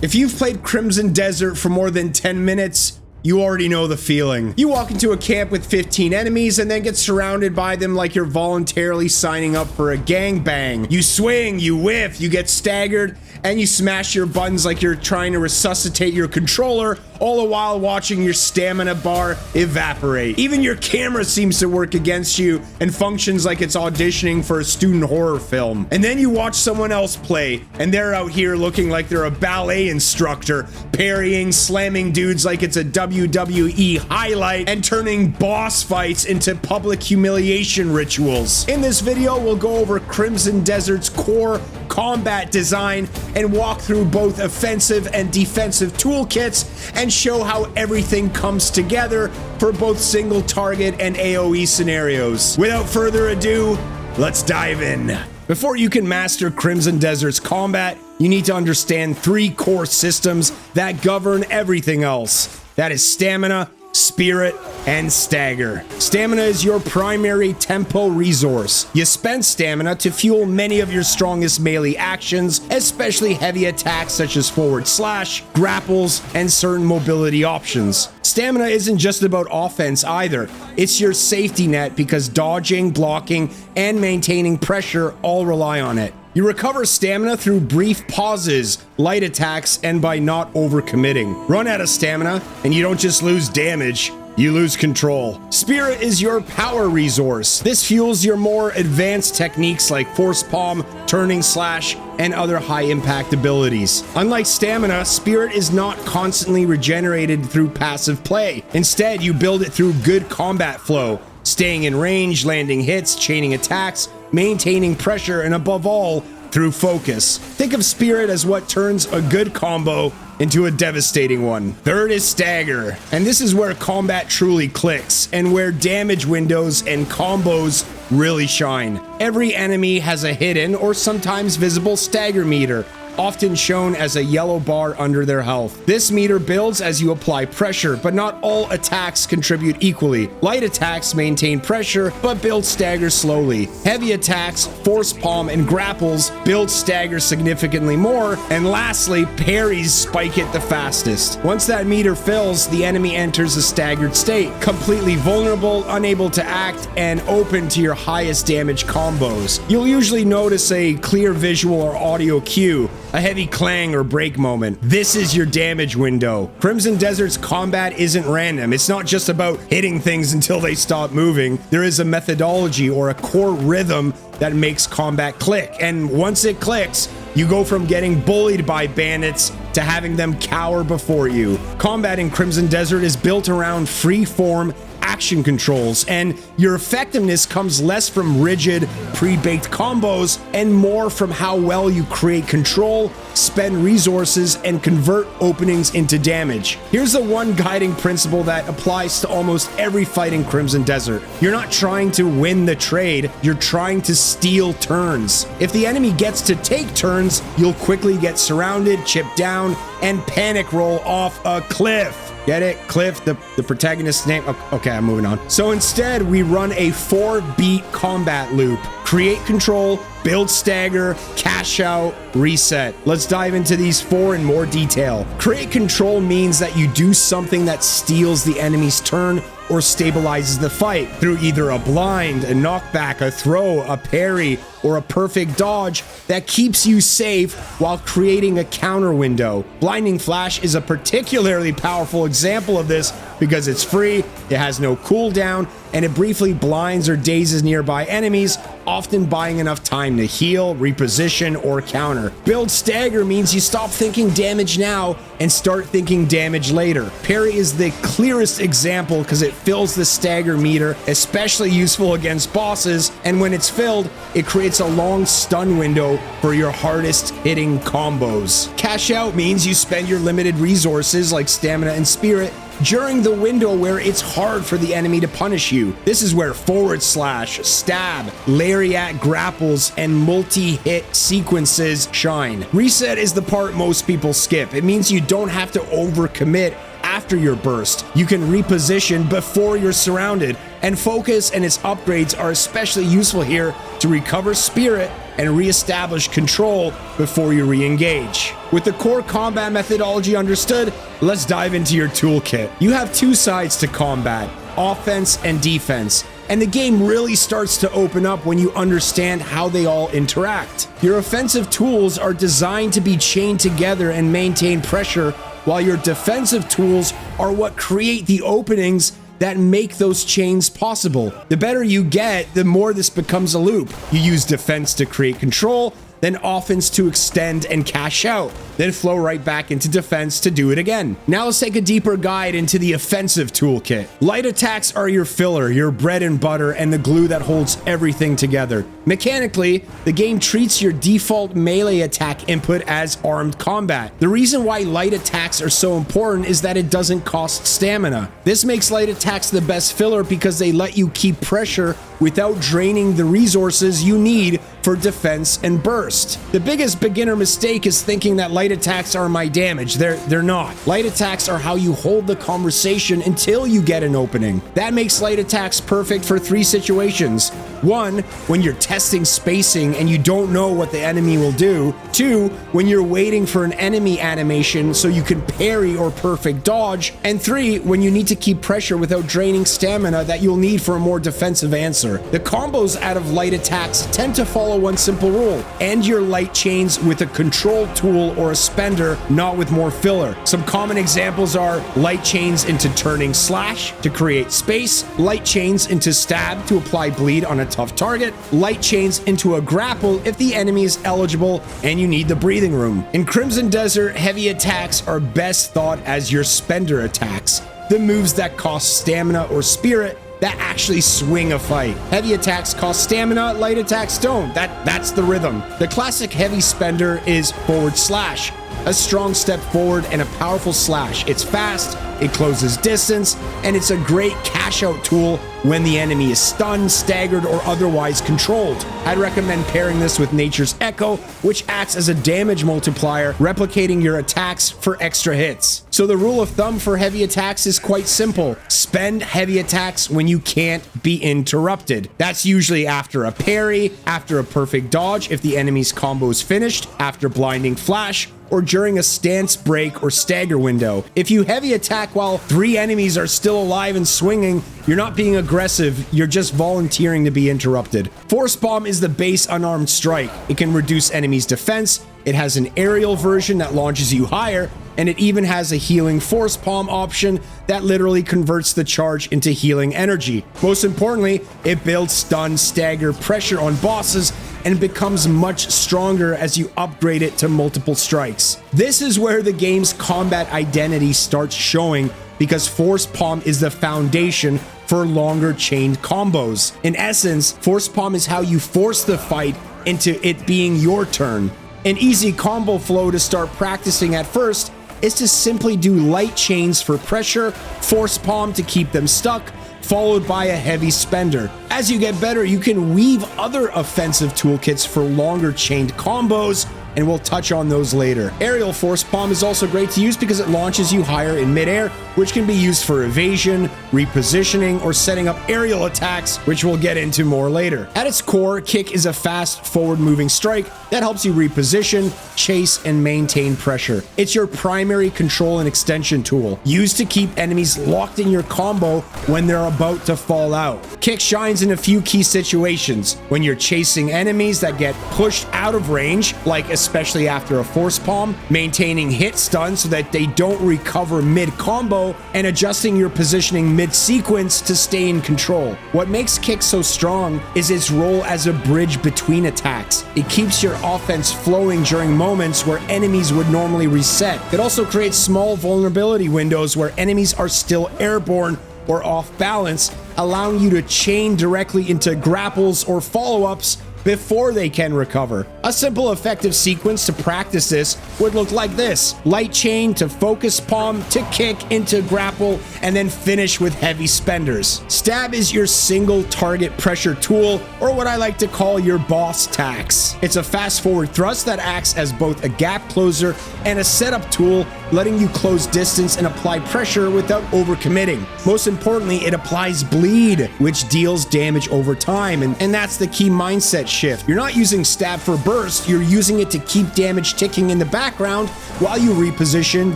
If you've played Crimson Desert for more than 10 minutes, you already know the feeling. You walk into a camp with 15 enemies and then get surrounded by them like you're voluntarily signing up for a gangbang. You swing, you whiff, you get staggered, and you smash your buttons like you're trying to resuscitate your controller, all the while watching your stamina bar evaporate. Even your camera seems to work against you and functions like it's auditioning for a student horror film. And then you watch someone else play, and they're out here looking like they're a ballet instructor, parrying, slamming dudes like it's a WWE highlight, and turning boss fights into public humiliation rituals. In this video, we'll go over Crimson Desert's core combat design and walk through both offensive and defensive toolkits and show how everything comes together for both single target and AoE scenarios. Without further ado, let's dive in. Before you can master Crimson Desert's combat, you need to understand 3 core systems that govern everything else. That is stamina, spirit, and stagger. Stamina is your primary tempo resource. You spend stamina to fuel many of your strongest melee actions, especially heavy attacks such as forward slash, grapples, and certain mobility options. Stamina isn't just about offense either. It's your safety net because dodging, blocking, and maintaining pressure all rely on it. You recover stamina through brief pauses, light attacks, and by not overcommitting. Run out of stamina, and you don't just lose damage, you lose control. Spirit is your power resource. This fuels your more advanced techniques like force palm, turning slash, and other high impact abilities. Unlike stamina, spirit is not constantly regenerated through passive play. Instead, you build it through good combat flow, staying in range, landing hits, chaining attacks, maintaining pressure, and above all, through focus. Think of spirit as what turns a good combo into a devastating one. Third is stagger, and this is where combat truly clicks and where damage windows and combos really shine. Every enemy has a hidden or sometimes visible stagger meter, often shown as a yellow bar under their health. This meter builds as you apply pressure, but not all attacks contribute equally. Light attacks maintain pressure, but build stagger slowly. Heavy attacks, force palm, and grapples build stagger significantly more. And lastly, parries spike it the fastest. Once that meter fills, the enemy enters a staggered state, completely vulnerable, unable to act, and open to your highest damage combos. You'll usually notice a clear visual or audio cue, a heavy clang or break moment. This is your damage window. Crimson Desert's combat isn't random. It's not just about hitting things until they stop moving. There is a methodology or a core rhythm that makes combat click. And once it clicks, you go from getting bullied by bandits to having them cower before you. Combat in Crimson Desert is built around free-form action controls, and your effectiveness comes less from rigid, pre-baked combos and more from how well you create control, spend resources, and convert openings into damage. Here's the one guiding principle that applies to almost every fight in Crimson Desert. You're not trying to win the trade, you're trying to steal turns. If the enemy gets to take turns, you'll quickly get surrounded, chipped down, and panic roll off a cliff. Get it? Cliff, the protagonist's name? Okay, I'm moving on. So instead, we run a 4-beat combat loop. Create control, build stagger, cash out, reset. Let's dive into these 4 in more detail. Create control means that you do something that steals the enemy's turn or stabilizes the fight through either a blind, a knockback, a throw, a parry, or a perfect dodge that keeps you safe while creating a counter window. Blinding Flash is a particularly powerful example of this because it's free, it has no cooldown, and it briefly blinds or dazes nearby enemies, often buying enough time to heal, reposition, or counter. Build Stagger means you stop thinking damage now and start thinking damage later. Parry is the clearest example because it fills the stagger meter, especially useful against bosses, and when it's filled, it creates a long stun window for your hardest hitting combos. Cash out means you spend your limited resources like stamina and spirit during the window where it's hard for the enemy to punish you. This is where forward slash, stab, lariat grapples, and multi-hit sequences shine. Reset is the part most people skip. It means you don't have to overcommit after your burst. You can reposition before you're surrounded, and focus and its upgrades are especially useful here to recover spirit and re-establish control before you re-engage. With the core combat methodology understood, let's dive into your toolkit. You have two sides to combat, offense and defense, and the game really starts to open up when you understand how they all interact. Your offensive tools are designed to be chained together and maintain pressure, while your defensive tools are what create the openings that make those chains possible. The better you get, the more this becomes a loop. You use defense to create control, then offense to extend and cash out, then flow right back into defense to do it again. Now let's take a deeper guide into the offensive toolkit. Light attacks are your filler, your bread and butter, and the glue that holds everything together. Mechanically, the game treats your default melee attack input as armed combat. The reason why light attacks are so important is that it doesn't cost stamina. This makes light attacks the best filler because they let you keep pressure without draining the resources you need for defense and burst. The biggest beginner mistake is thinking that light attacks are my damage. They're not. Light attacks are how you hold the conversation until you get an opening. That makes light attacks perfect for three situations. One, when you're testing spacing and you don't know what the enemy will do. Two, when you're waiting for an enemy animation so you can parry or perfect dodge. And three, when you need to keep pressure without draining stamina that you'll need for a more defensive answer. The combos out of light attacks tend to follow one simple rule: end your light chains with a control tool or a spender, not with more filler. Some common examples are light chains into turning slash to create space, light chains into stab to apply bleed on a tough target, light chains into a grapple if the enemy is eligible and you need the breathing room. In Crimson Desert, heavy attacks are best thought as your spender attacks, the moves that cost stamina or spirit that actually swing a fight. Heavy attacks cost stamina, light attacks don't. That's the rhythm. The classic heavy spender is forward slash, a strong step forward and a powerful slash. It's fast, it closes distance, and it's a great cash out tool when the enemy is stunned, staggered, or otherwise controlled. I'd recommend pairing this with Nature's Echo, which acts as a damage multiplier, replicating your attacks for extra hits. So the rule of thumb for heavy attacks is quite simple. Spend heavy attacks when you can't be interrupted. That's usually after a parry, after a perfect dodge if the enemy's combo is finished, after blinding flash, or during a stance break or stagger window. If you heavy attack while 3 enemies are still alive and swinging, you're not being aggressive, you're just volunteering to be interrupted. Force Bomb is the base unarmed strike. It can reduce enemies' defense, it has an aerial version that launches you higher, and it even has a healing Force Palm option that literally converts the charge into healing energy. Most importantly, it builds stun, stagger, pressure on bosses, and becomes much stronger as you upgrade it to multiple strikes. This is where the game's combat identity starts showing, because Force Palm is the foundation for longer chained combos. In essence, Force Palm is how you force the fight into it being your turn. An easy combo flow to start practicing at first is to simply do light chains for pressure, Force Palm to keep them stuck, followed by a heavy spender. As you get better, you can weave other offensive toolkits for longer chained combos, and we'll touch on those later. Aerial Force Palm is also great to use because it launches you higher in midair, which can be used for evasion, repositioning, or setting up aerial attacks, which we'll get into more later. At its core, Kick is a fast, forward-moving strike that helps you reposition, chase, and maintain pressure. It's your primary control and extension tool, used to keep enemies locked in your combo when they're about to fall out. Kick shines in a few key situations: when you're chasing enemies that get pushed out of range, like especially after a Force Palm, maintaining hit stun so that they don't recover mid-combo, and adjusting your positioning mid-sequence to stay in control. What makes Kick so strong is its role as a bridge between attacks. It keeps your offense flowing during moments where enemies would normally reset. It also creates small vulnerability windows where enemies are still airborne or off balance, allowing you to chain directly into grapples or follow-ups before they can recover. A simple effective sequence to practice this would look like this: light chain to focus palm to kick into grapple, and then finish with heavy spenders. Stab is your single target pressure tool, or what I like to call your boss tax. It's a fast forward thrust that acts as both a gap closer and a setup tool, letting you close distance and apply pressure without overcommitting. Most importantly, it applies bleed, which deals damage over time, and that's the key mindset shift. You're not using stab for burst, you're using it to keep damage ticking in the background while you reposition,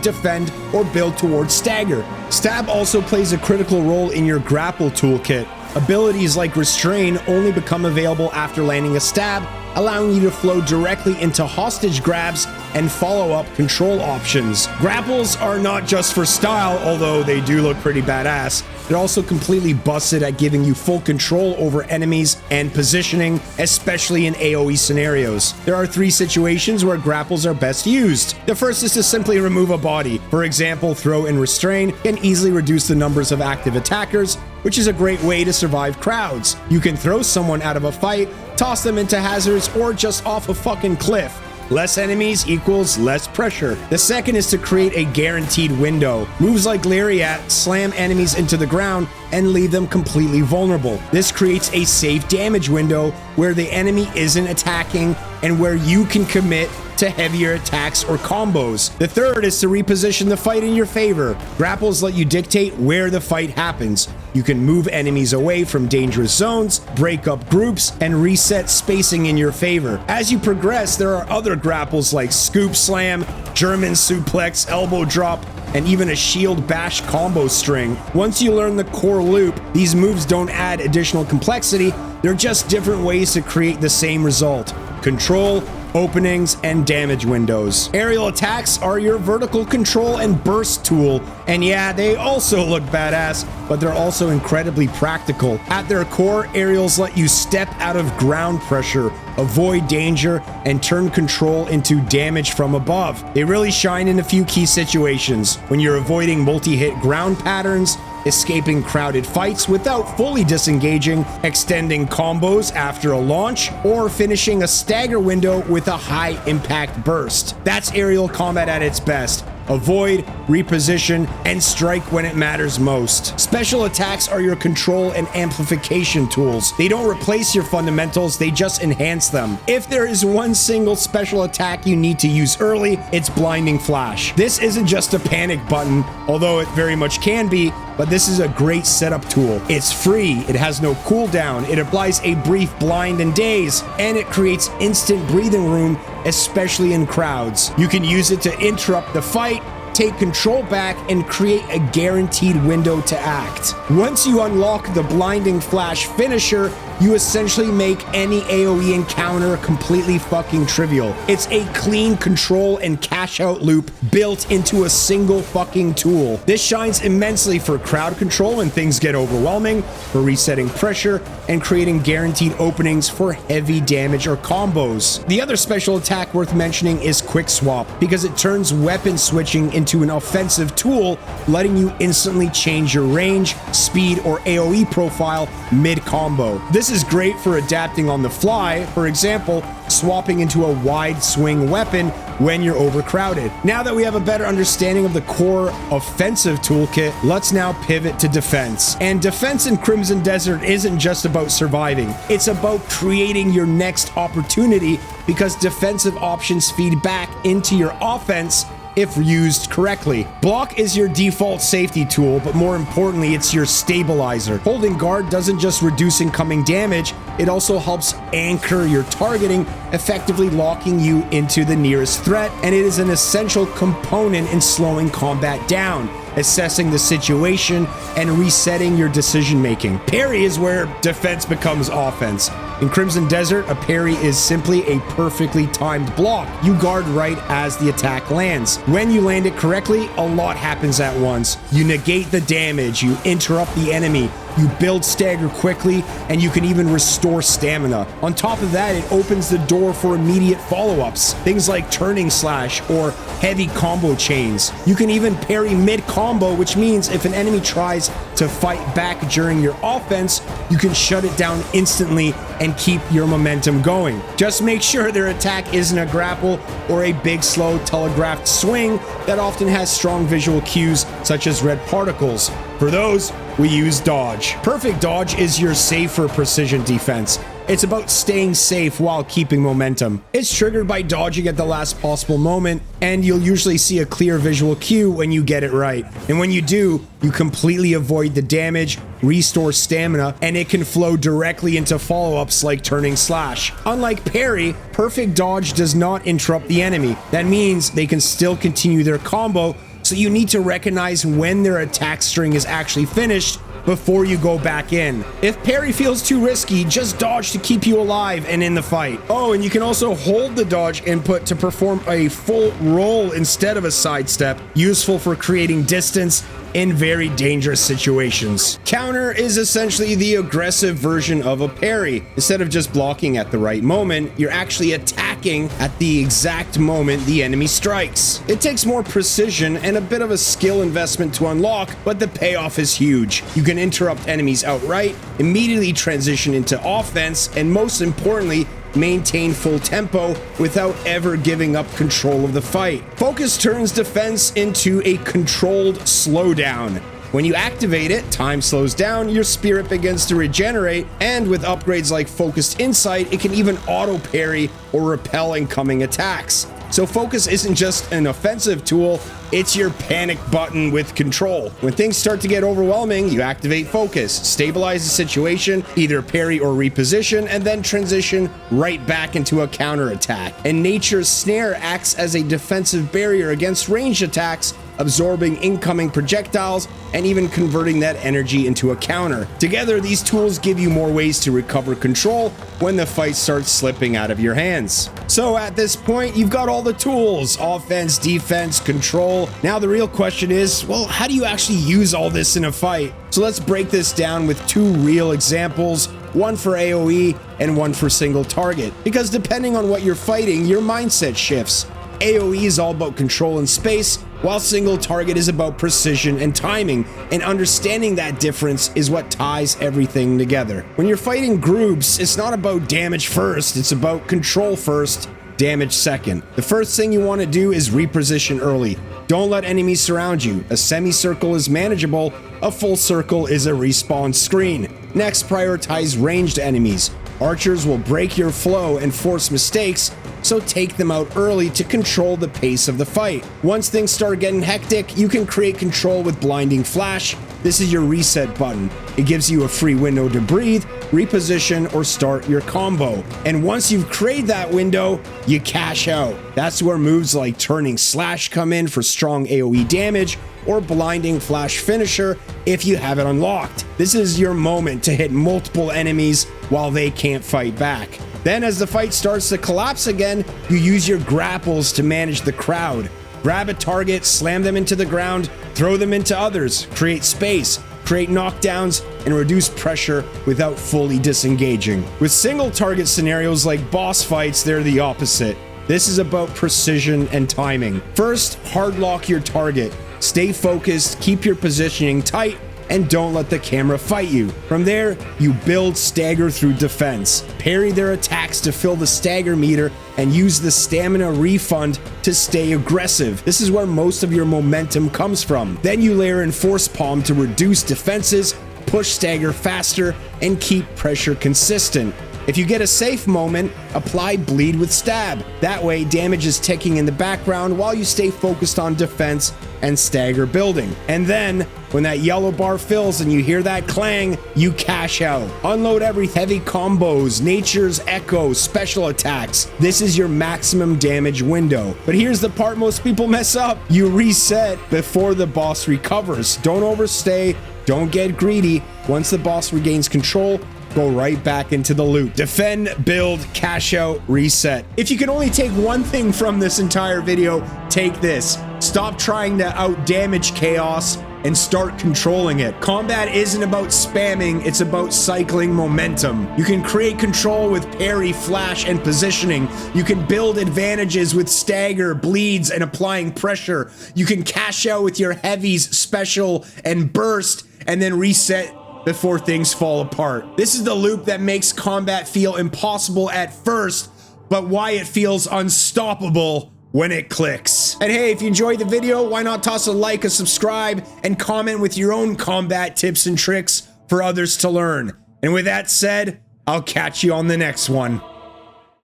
defend, or build towards stagger. Stab also plays a critical role in your grapple toolkit. Abilities like restrain only become available after landing a stab, allowing you to flow directly into hostage grabs and follow-up control options. Grapples are not just for style, although they do look pretty badass. They're also completely busted at giving you full control over enemies and positioning, especially in AoE scenarios. There are 3 situations where grapples are best used. The first is to simply remove a body. For example, throw and restrain can easily reduce the numbers of active attackers, which is a great way to survive crowds. You can throw someone out of a fight, toss them into hazards, or just off a fucking cliff. Less enemies equals less pressure. The second is to create a guaranteed window. Moves like Lariat slam enemies into the ground and leave them completely vulnerable. This creates a safe damage window where the enemy isn't attacking and where you can commit to heavier attacks or combos. The third is to reposition the fight in your favor. Grapples let you dictate where the fight happens. You can move enemies away from dangerous zones, break up groups, and reset spacing in your favor. As you progress, there are other grapples like Scoop Slam, German Suplex, Elbow Drop, and even a Shield Bash combo string. Once you learn the core loop, these moves don't add additional complexity, they're just different ways to create the same result: control, openings, and damage windows. Aerial attacks are your vertical control and burst tool, and yeah, they also look badass, but they're also incredibly practical. At their core, aerials let you step out of ground pressure, avoid danger, and turn control into damage from above. They really shine in a few key situations: when you're avoiding multi-hit ground patterns, escaping crowded fights without fully disengaging, extending combos after a launch, or finishing a stagger window with a high impact burst. That's aerial combat at its best. Avoid, reposition, and strike when it matters most. Special attacks are your control and amplification tools. They don't replace your fundamentals, they just enhance them. If there is one single special attack you need to use early, it's Blinding Flash. This isn't just a panic button, although it very much can be, but this is a great setup tool. It's free, it has no cooldown, it applies a brief blind and daze, and it creates instant breathing room, especially in crowds. You can use it to interrupt the fight, take control back, and create a guaranteed window to act. Once you unlock the Blinding Flash finisher, you essentially make any AoE encounter completely fucking trivial. It's a clean control and cash out loop built into a single fucking tool. This shines immensely for crowd control when things get overwhelming, for resetting pressure, and creating guaranteed openings for heavy damage or combos. The other special attack worth mentioning is Quick Swap, because it turns weapon switching into an offensive tool, letting you instantly change your range, speed, or AoE profile mid-combo. This is great for adapting on the fly, for example, swapping into a wide swing weapon when you're overcrowded. Now that we have a better understanding of the core offensive toolkit, let's now pivot to defense. And defense in Crimson Desert isn't just about surviving, it's about creating your next opportunity, because defensive options feed back into your offense if used correctly. Block is your default safety tool, but more importantly, it's your stabilizer. Holding guard doesn't just reduce incoming damage, it also helps anchor your targeting, effectively locking you into the nearest threat, and it is an essential component in slowing combat down, assessing the situation, and resetting your decision making. Parry is where defense becomes offense. In Crimson Desert, a parry is simply a perfectly timed block. You guard right as the attack lands. When you land it correctly, a lot happens at once. You negate the damage, you interrupt the enemy, you build stagger quickly, and you can even restore stamina. On top of that, it opens the door for immediate follow-ups, things like turning slash or heavy combo chains. You can even parry mid-combo, which means if an enemy tries to fight back during your offense, you can shut it down instantly and keep your momentum going. Just make sure their attack isn't a grapple or a big slow telegraphed swing that often has strong visual cues such as red particles. For those, we use dodge. Perfect dodge is your safer precision defense. It's about staying safe while keeping momentum. It's triggered by dodging at the last possible moment, and you'll usually see a clear visual cue when you get it right. And when you do, you completely avoid the damage, restore stamina, and it can flow directly into follow-ups like turning slash. Unlike parry, perfect dodge does not interrupt the enemy. That means they can still continue their combo, so you need to recognize when their attack string is actually finished before you go back in. If parry feels too risky, just dodge to keep you alive and in the fight. Oh, and you can also hold the dodge input to perform a full roll instead of a sidestep, useful for creating distance in very dangerous situations. Counter is essentially the aggressive version of a parry. Instead of just blocking at the right moment, you're actually attacking at the exact moment the enemy strikes. It takes more precision and a bit of a skill investment to unlock, but the payoff is huge. You can interrupt enemies outright, immediately transition into offense, and most importantly, maintain full tempo without ever giving up control of the fight. Focus turns defense into a controlled slowdown. When you activate it, time slows down, your spirit begins to regenerate, and with upgrades like Focused Insight, it can even auto parry or repel incoming attacks. So focus isn't just an offensive tool, it's your panic button with control. When things start to get overwhelming, you activate focus, stabilize the situation, either parry or reposition, and then transition right back into a counterattack. And Nature's Snare acts as a defensive barrier against ranged attacks, absorbing incoming projectiles and even converting that energy into a counter. Together, these tools give you more ways to recover control when the fight starts slipping out of your hands. So at this point, you've got all the tools: offense, defense, control. Now the real question is, well, how do you actually use all this in a fight? So let's break this down with two real examples, one for AoE and one for single target. Because depending on what you're fighting, your mindset shifts. AoE is all about control and space, while single target is about precision and timing, and understanding that difference is what ties everything together. When you're fighting groups, it's not about damage first, it's about control first, damage second. The first thing you want to do is reposition early. Don't let enemies surround you. A semicircle is manageable, a full circle is a respawn screen. Next, prioritize ranged enemies. Archers will break your flow and force mistakes, so take them out early to control the pace of the fight. Once things start getting hectic, you can create control with Blinding Flash. This is your reset button. It gives you a free window to breathe, reposition, or start your combo. And once you've created that window, you cash out. That's where moves like Turning Slash come in for strong AoE damage, or Blinding Flash Finisher if you have it unlocked. This is your moment to hit multiple enemies while they can't fight back. Then as the fight starts to collapse again, you use your grapples to manage the crowd. Grab a target, slam them into the ground, throw them into others, create space, create knockdowns, and reduce pressure without fully disengaging. With single target scenarios like boss fights, they're the opposite. This is about precision and timing. First, hard lock your target. Stay focused, keep your positioning tight, and don't let the camera fight you. From there, you build stagger through defense. Parry their attacks to fill the stagger meter and use the stamina refund to stay aggressive. This is where most of your momentum comes from. Then you layer in force palm to reduce defenses, push stagger faster, and keep pressure consistent. If you get a safe moment, apply bleed with stab. That way, damage is ticking in the background while you stay focused on defense and stagger building. And then, when that yellow bar fills and you hear that clang, you cash out. Unload every heavy combos, Nature's Echo, special attacks. This is your maximum damage window. But here's the part most people mess up. You reset before the boss recovers. Don't overstay, don't get greedy. Once the boss regains control, go right back into the loop. Defend, build, cash out, reset. If you can only take one thing from this entire video, take this. Start Stop trying to out-damage chaos and start controlling it. Combat isn't about spamming, it's about cycling momentum. You can create control with parry, flash, and positioning. You can build advantages with stagger, bleeds, and applying pressure. You can cash out with your heavies, special, and burst, and then reset before things fall apart. This is the loop that makes combat feel impossible at first, but why it feels unstoppable when it clicks. And hey, if you enjoyed the video, why not toss a like, a subscribe, and comment with your own combat tips and tricks for others to learn. And with that said, I'll catch you on the next one.